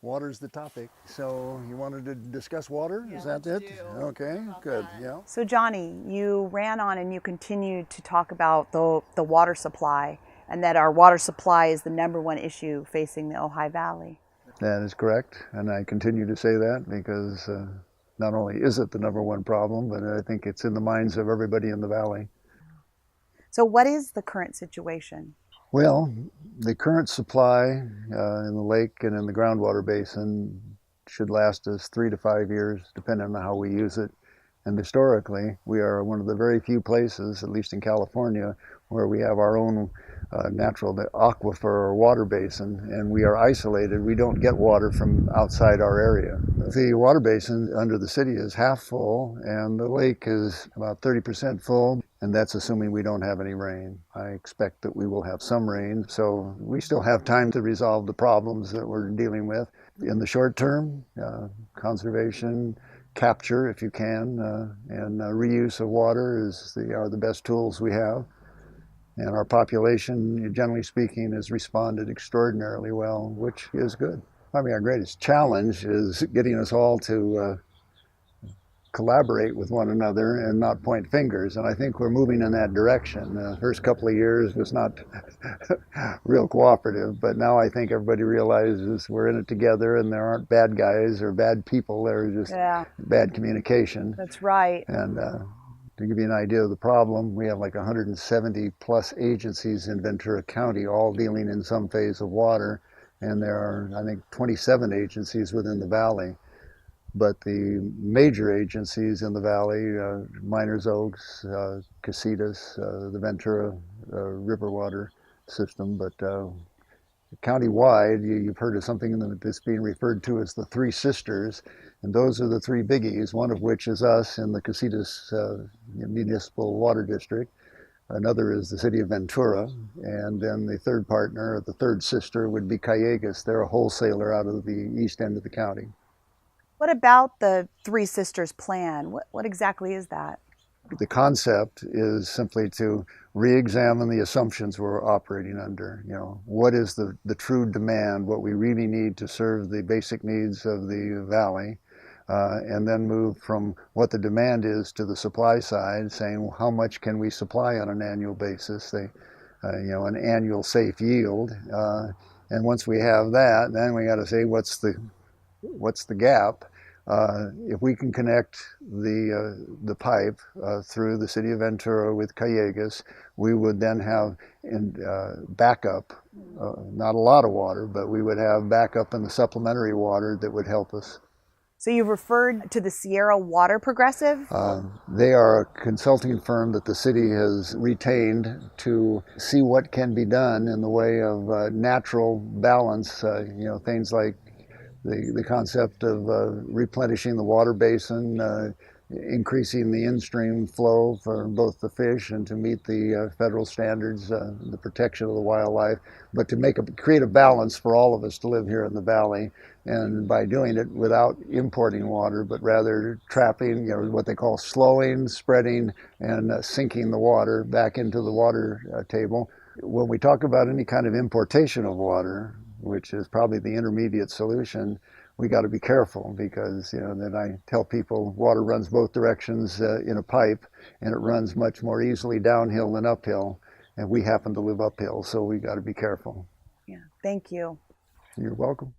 Water's the topic. So you wanted to discuss water? Yeah, Is that let's it? do. Okay, good. That. Yeah. So Johnny, you ran on and you continued to talk about the water supply and that our water supply is the #1 issue facing the Ojai Valley. That is correct, and I continue to say that because not only is it the #1 problem, but I think it's in the minds of everybody in the valley. So what is the current situation? Well, the current supply in the lake and in the groundwater basin should last us 3 to 5 years, depending on how we use it. And historically, we are one of the very few places, at least in California, where we have our own natural aquifer or water basin, and we are isolated. We don't get water from outside our area. The water basin under the city is half full, and the lake is about 30% full, and that's assuming we don't have any rain. I expect that we will have some rain, so we still have time to resolve the problems that we're dealing with. In the short term, conservation, capture if you can, and reuse of water are the best tools we have. And our population, generally speaking, has responded extraordinarily well, which is good. I mean, our greatest challenge is getting us all to collaborate with one another and not point fingers. And I think we're moving in that direction. The first couple of years was not real cooperative, but now I think everybody realizes we're in it together and there aren't bad guys or bad people. There's just bad communication. That's right. And to give you an idea of the problem, we have like 170 plus agencies in Ventura County, all dealing in some phase of water. And there are, I think, 27 agencies within the valley. But the major agencies in the valley, Miners Oaks, Casitas, the Ventura River water system, but countywide, you've heard of something that's being referred to as the Three Sisters, and those are the three biggies, one of which is us in the Casitas Municipal Water District. Another is the city of Ventura, and then the third partner, the third sister, would be Callegas. They're a wholesaler out of the east end of the county. What about the Three Sisters plan? What exactly is that? The concept is simply to re-examine the assumptions we're operating under. You know, what is the true demand, what we really need to serve the basic needs of the valley, and then move from what the demand is to the supply side, saying, well, how much can we supply on an annual basis, an annual safe yield. And once we have that, then we got to say, what's the gap? If we can connect the pipe through the city of Ventura with Callegas, we would then have backup, not a lot of water, but we would have backup in the supplementary water that would help us. So you've referred to the Sierra Water Progressive? They are a consulting firm that the city has retained to see what can be done in the way of natural balance, things like the concept of replenishing the water basin, increasing the in-stream flow for both the fish and to meet the federal standards, the protection of the wildlife, but to create a balance for all of us to live here in the valley, and by doing it without importing water, but rather trapping, what they call slowing, spreading, and sinking the water back into the water table. When we talk about any kind of importation of water, which is probably the intermediate solution, we got to be careful because, then I tell people water runs both directions in a pipe, and it runs much more easily downhill than uphill. And we happen to live uphill, so we got to be careful. Yeah, thank you. You're welcome.